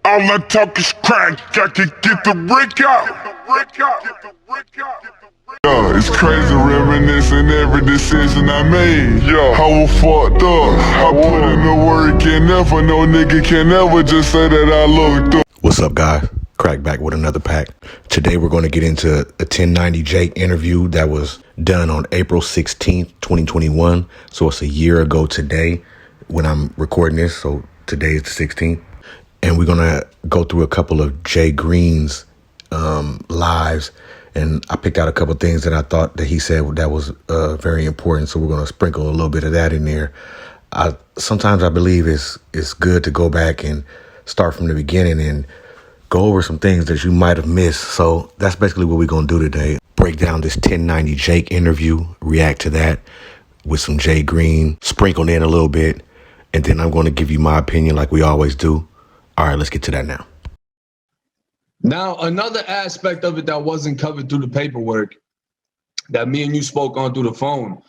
All I talk is crack, I can get the RICO. Yeah, it's crazy reminiscing every decision I made. Yeah, I was fucked up. I put in the work and never, no nigga can ever just say that I looked up. What's up, guys? Crack back with another pack. Today we're going to get into a 1090 Jake interview that was done on April 16th, 2021. So it's a year ago today when I'm recording this. So today is the 16th. And we're going to go through a couple of J.Green's lives. And I picked out a couple things that I thought that he said that was very important. So we're going to sprinkle a little bit of that in there. Sometimes I believe it's good to go back and start from the beginning and go over some things that you might have missed. So that's basically what we're going to do today. Break down this 1090 Jake interview, react to that with some J.Green, sprinkled in a little bit, and then I'm going to give you my opinion like we always do. All right, let's get to that now. Now, another aspect of it that wasn't covered through the paperwork that me and you spoke on through the phone,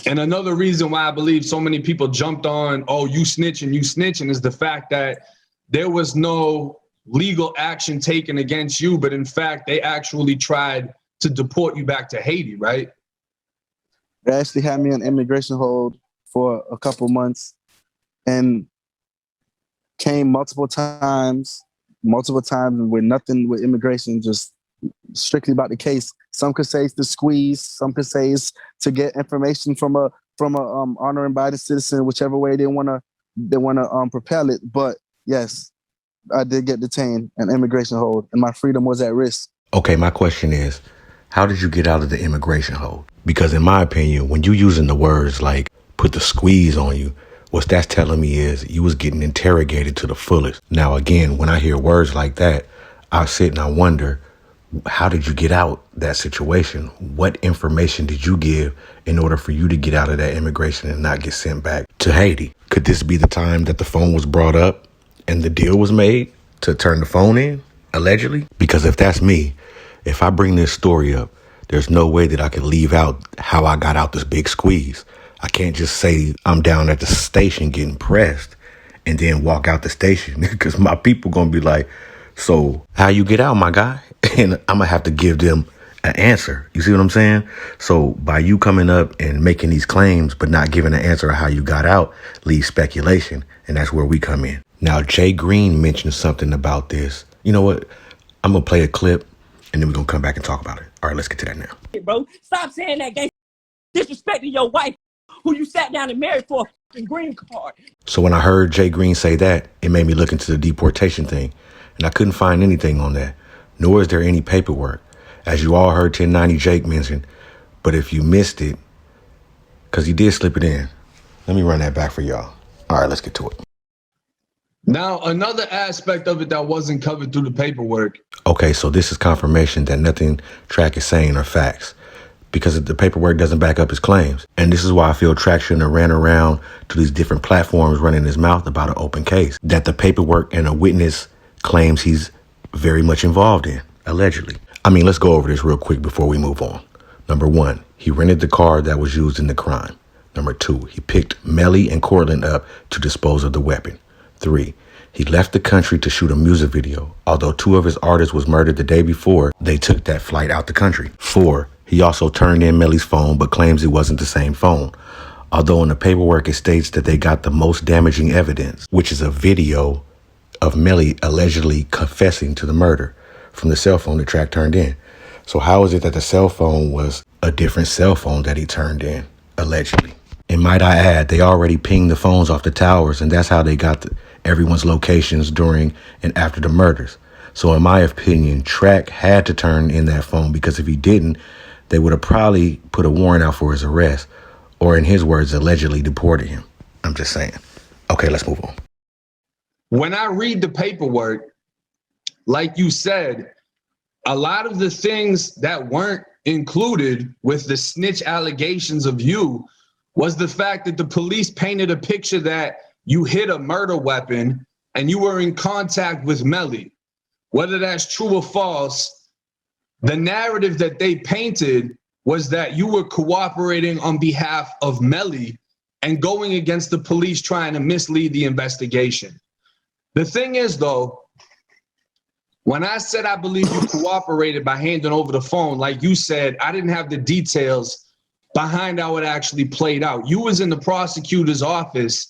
and another reason why I believe so many people jumped on, oh, you snitching, is the fact that there was no legal action taken against you, but in fact, they actually tried to deport you back to Haiti, right? They actually had me on immigration hold for a couple months and came multiple times with nothing with immigration, just strictly about the case. Some could say it's to squeeze, some could say it's to get information from a honoring by the citizen, whichever way they wanna propel it. But yes, I did get detained and immigration hold, and my freedom was at risk. Okay, my question is, how did you get out of the immigration hold? Because in my opinion, when you using the words like put the squeeze on you, what that's telling me is you was getting interrogated to the fullest. Now, again, when I hear words like that, I sit and I wonder, how did you get out that situation? What information did you give in order for you to get out of that immigration and not get sent back to Haiti? Could this be the time that the phone was brought up and the deal was made to turn the phone in, allegedly? Because if that's me, if I bring this story up, there's no way that I can leave out how I got out this big squeeze. I can't just say I'm down at the station getting pressed and then walk out the station because my people going to be like, so how you get out, my guy? And I'm going to have to give them an answer. You see what I'm saying? So by you coming up and making these claims but not giving an answer of how you got out leaves speculation, and that's where we come in. Now, J.Green mentioned something about this. You know what? I'm going to play a clip and then we're going to come back and talk about it. All right, let's get to that now. Hey, bro, stop saying that gay disrespecting your wife who you sat down and married for a green card. So when I heard J.Green say that, it made me look into the deportation thing, and I couldn't find anything on that, nor is there any paperwork, as you all heard 1090 Jake mention. But if you missed it, because he did slip it in, let me run that back for y'all. All right, let's get to it. Now, another aspect of it that wasn't covered through the paperwork. Okay, so this is confirmation that nothing Track is saying are facts, because the paperwork doesn't back up his claims. And this is why I feel Track shouldn't have ran around to these different platforms running his mouth about an open case that the paperwork and a witness claims he's very much involved in, allegedly. I mean, let's go over this real quick before we move on. Number one, he rented the car that was used in the crime. Number two, he picked Melly and Cortland up to dispose of the weapon. 3, he left the country to shoot a music video. Although 2 of his artists was murdered the day before, they took that flight out the country. 4, he also turned in Melly's phone, but claims it wasn't the same phone. Although in the paperwork, it states that they got the most damaging evidence, which is a video of Melly allegedly confessing to the murder from the cell phone the Track turned in. So how is it that the cell phone was a different cell phone that he turned in, allegedly? And might I add, they already pinged the phones off the towers, and that's how they got everyone's locations during and after the murders. So in my opinion, Track had to turn in that phone, because if he didn't, they would have probably put a warrant out for his arrest, or in his words, allegedly deported him. I'm just saying. Okay, let's move on. When I read the paperwork, like you said, a lot of the things that weren't included with the snitch allegations of you was the fact that the police painted a picture that you hid a murder weapon and you were in contact with Melly. Whether that's true or false, the narrative that they painted was that you were cooperating on behalf of Melly and going against the police trying to mislead the investigation. The thing is, though, when I said I believe you cooperated by handing over the phone, like you said, I didn't have the details behind how it actually played out. You was in the prosecutor's office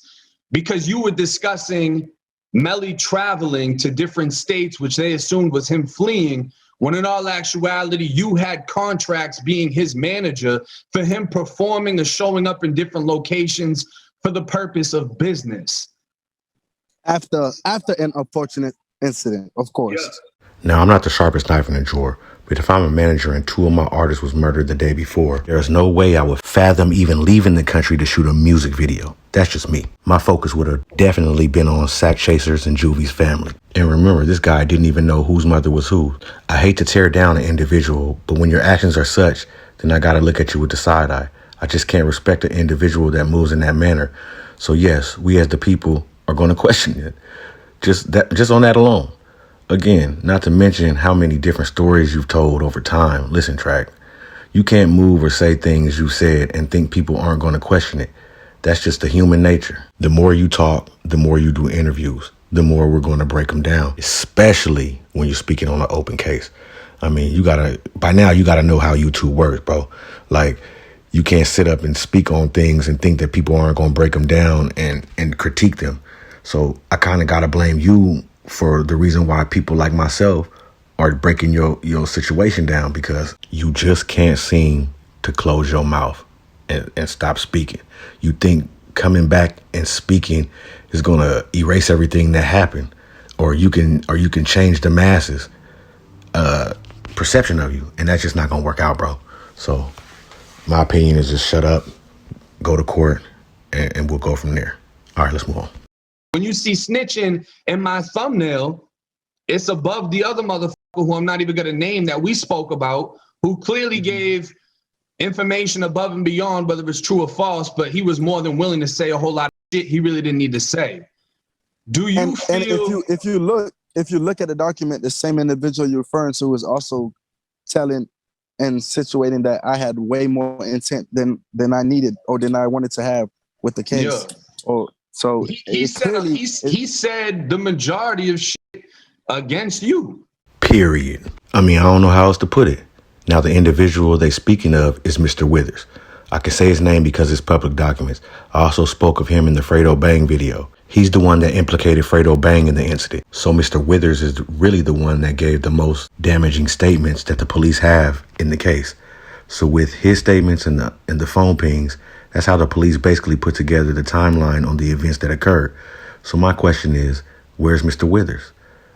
because you were discussing Melly traveling to different states, which they assumed was him fleeing, when in all actuality, you had contracts being his manager for him performing or showing up in different locations for the purpose of business. After an unfortunate incident, of course. Yeah. Now, I'm not the sharpest knife in the drawer, but if I'm a manager and 2 of my artists was murdered the day before, there's no way I would fathom even leaving the country to shoot a music video. That's just me. My focus would have definitely been on Sack Chasers and Juvie's family. And remember, this guy didn't even know whose mother was who. I hate to tear down an individual, but when your actions are such, then I gotta look at you with the side eye. I just can't respect an individual that moves in that manner. So yes, we as the people are gonna question it. Just on that alone. Again, not to mention how many different stories you've told over time. Listen, Track, you can't move or say things you said and think people aren't going to question it. That's just the human nature. The more you talk, the more you do interviews, the more we're going to break them down, especially when you're speaking on an open case. I mean, by now you got to know how YouTube works, bro. Like, you can't sit up and speak on things and think that people aren't going to break them down and critique them. So I kind of got to blame you for the reason why people like myself are breaking your situation down, because you just can't seem to close your mouth and stop speaking. You think coming back and speaking is going to erase everything that happened, or you can change the masses perception of you, and that's just not going to work out, bro. So my opinion is just shut up, go to court, and we'll go from there. All right, let's move on. When you see snitching in my thumbnail, it's above the other motherfucker who I'm not even going to name that we spoke about, who clearly gave information above and beyond whether it's true or false, but he was more than willing to say a whole lot of shit he really didn't need to say. Do you feel... And if you look at the document, the same individual you're referring to is also telling and situating that I had way more intent than I needed or than I wanted to have with the case. Yeah. So he said the majority of shit against you. Period. I mean, I don't know how else to put it. Now, the individual they speaking of is Mr. Withers. I can say his name because it's public documents. I also spoke of him in the Fredo Bang video. He's the one that implicated Fredo Bang in the incident. So Mr. Withers is really the one that gave the most damaging statements that the police have in the case. So with his statements and the phone pings, that's how the police basically put together the timeline on the events that occurred. So my question is, where's Mr. Withers?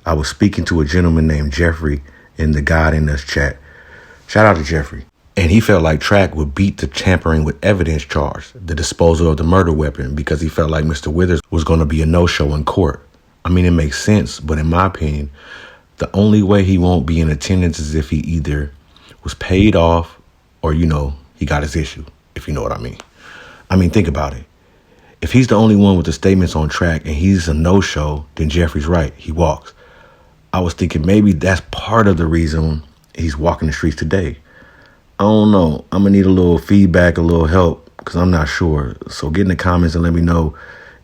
I was speaking to a gentleman named Jeffrey in the God in Us chat. Shout out to Jeffrey. And he felt like Track would beat the tampering with evidence charge, the disposal of the murder weapon, because he felt like Mr. Withers was going to be a no-show in court. I mean, it makes sense, but in my opinion, the only way he won't be in attendance is if he either was paid off or, he got his issue, if you know what I mean. I mean, think about it. If he's the only one with the statements on track and he's a no-show, then Jeffrey's right. He walks. I was thinking maybe that's part of the reason he's walking the streets today. I don't know. I'm going to need a little feedback, a little help, because I'm not sure. So get in the comments and let me know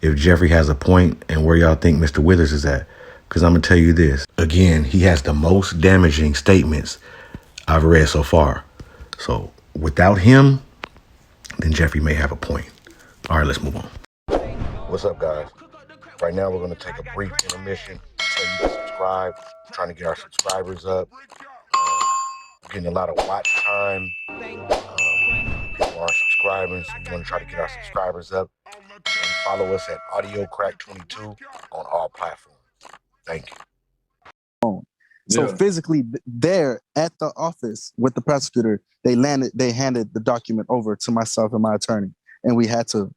if Jeffrey has a point and where y'all think Mr. Withers is at. Because I'm going to tell you this. Again, he has the most damaging statements I've read so far. So without him, then Jeffrey may have a point. All right, let's move on. What's up, guys? Right now, we're going to take a brief intermission. Tell you to subscribe. We're trying to get our subscribers up. We're getting a lot of watch time. People aren't subscribing, so we want to try to get our subscribers up. And follow us at Audio Crack 22 on all platforms. Thank you. So physically there at the office with the prosecutor, they handed the document over to myself and my attorney, and we had to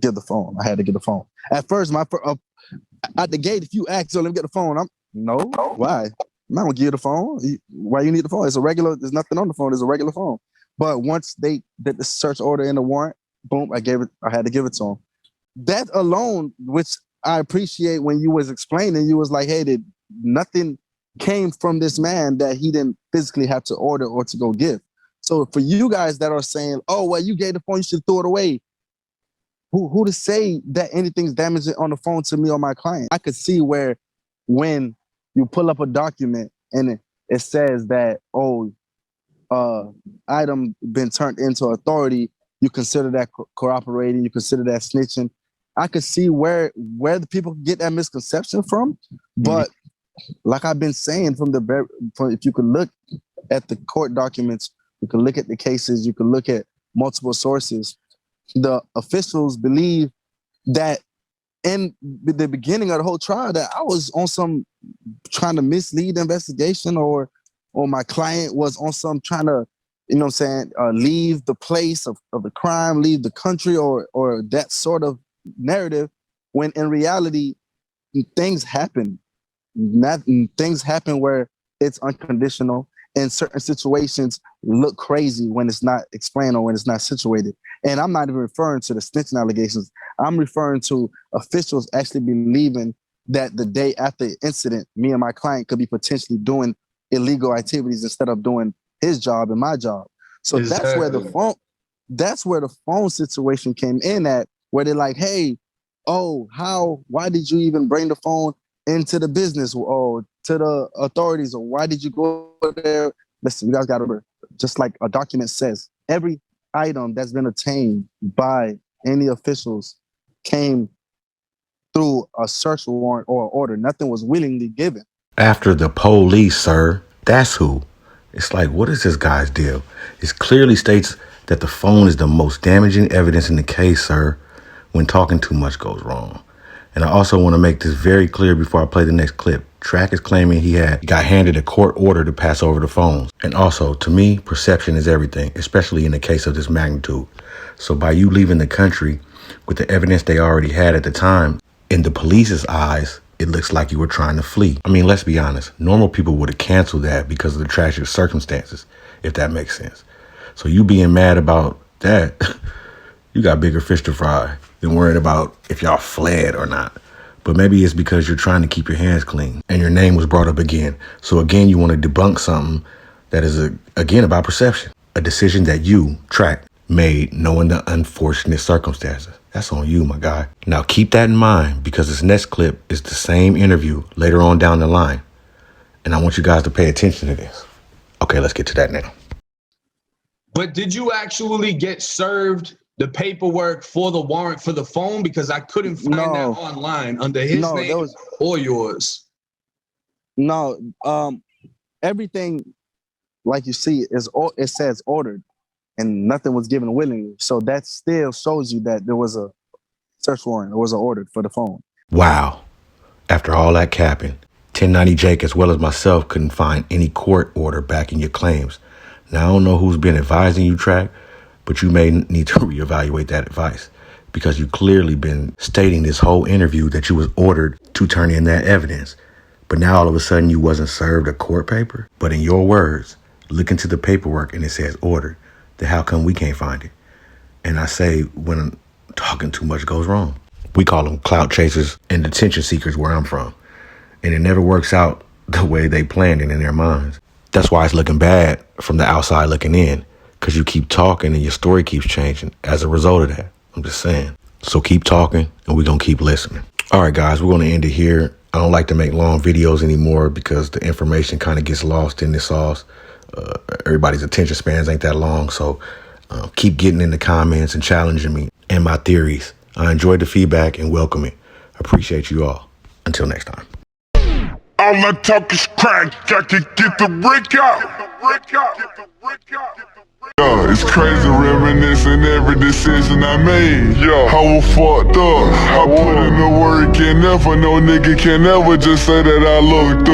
give the phone. I had to get the phone. At first, at the gate, if you ask, so let me get the phone. No, why? I'm not gonna give you the phone. Why you need the phone? It's a regular, there's nothing on the phone, it's a regular phone. But once they did the search order and the warrant, boom, I had to give it to them. That alone, which I appreciate when you was explaining, you was like, hey, nothing came from this man that he didn't physically have to order or to go give. So for you guys that are saying, oh, well, you gave the phone, you should throw it away. who to say that anything's damaging on the phone to me or my client? I could see where when you pull up a document and it says that, oh, item been turned into authority, you consider that cooperating, you consider that snitching. I could see where the people get that misconception from, but like I've been saying from if you could look at the court documents, you can look at the cases, you can look at multiple sources. The officials believe that in the beginning of the whole trial that I was on some trying to mislead the investigation, or my client was on some trying to, you know what I'm saying, leave the place of the crime, leave the country, or that sort of narrative, when in reality, things happen. Things happen where it's unconditional, and certain situations look crazy when it's not explained or when it's not situated. And I'm not even referring to the snitching allegations. I'm referring to officials actually believing that the day after the incident, me and my client could be potentially doing illegal activities instead of doing his job and my job. So Exactly. that's where the phone situation came in at, where they're like, hey, why did you even bring the phone into the business or to the authorities, or why did you go there? Listen, you guys got to remember, just like a document says, every item that's been obtained by any officials came through a search warrant or order. Nothing was willingly given. After the police, sir. That's who. It's like, what is this guy's deal? It clearly states that the phone is the most damaging evidence in the case, sir. When talking too much goes wrong. And I also want to make this very clear before I play the next clip. Track is claiming he got handed a court order to pass over the phones. And also, to me, perception is everything, especially in a case of this magnitude. So by you leaving the country with the evidence they already had at the time, in the police's eyes, it looks like you were trying to flee. I mean, let's be honest. Normal people would have canceled that because of the tragic circumstances, if that makes sense. So you being mad about that, you got bigger fish to fry than worried about if y'all fled or not. But maybe it's because you're trying to keep your hands clean and your name was brought up again. So again, you want to debunk something that is, again, about perception. A decision that you, Track, made knowing the unfortunate circumstances. That's on you, my guy. Now keep that in mind, because this next clip is the same interview later on down the line. And I want you guys to pay attention to this. Okay, let's get to that now. But did you actually get served the paperwork for the warrant for the phone? Because I couldn't find that online under his name or yours. No, everything, like you see, it says ordered, and nothing was given willingly. So that still shows you that there was a search warrant, there was an order for the phone. Wow. After all that capping, 1090 Jake as well as myself couldn't find any court order backing your claims. Now, I don't know who's been advising you, Track, but you may need to reevaluate that advice, because you clearly been stating this whole interview that you was ordered to turn in that evidence. But now all of a sudden you wasn't served a court paper. But in your words, look into the paperwork and it says ordered. Then how come we can't find it? And I say, when talking too much goes wrong. We call them clout chasers and detention seekers where I'm from. And it never works out the way they planned it in their minds. That's why it's looking bad from the outside looking in, because you keep talking and your story keeps changing as a result of that. I'm just saying. So keep talking and we're going to keep listening. All right, guys, we're going to end it here. I don't like to make long videos anymore because the information kind of gets lost in this sauce. Everybody's attention spans ain't that long. So keep getting in the comments and challenging me and my theories. I enjoyed the feedback and welcome it. I appreciate you all. Until next time. All I talk is crack, I can get the brick out. Yeah, it's crazy reminiscing every decision I made. Yeah, I was fucked up. I put in the work and never, no nigga can ever just say that I looked up.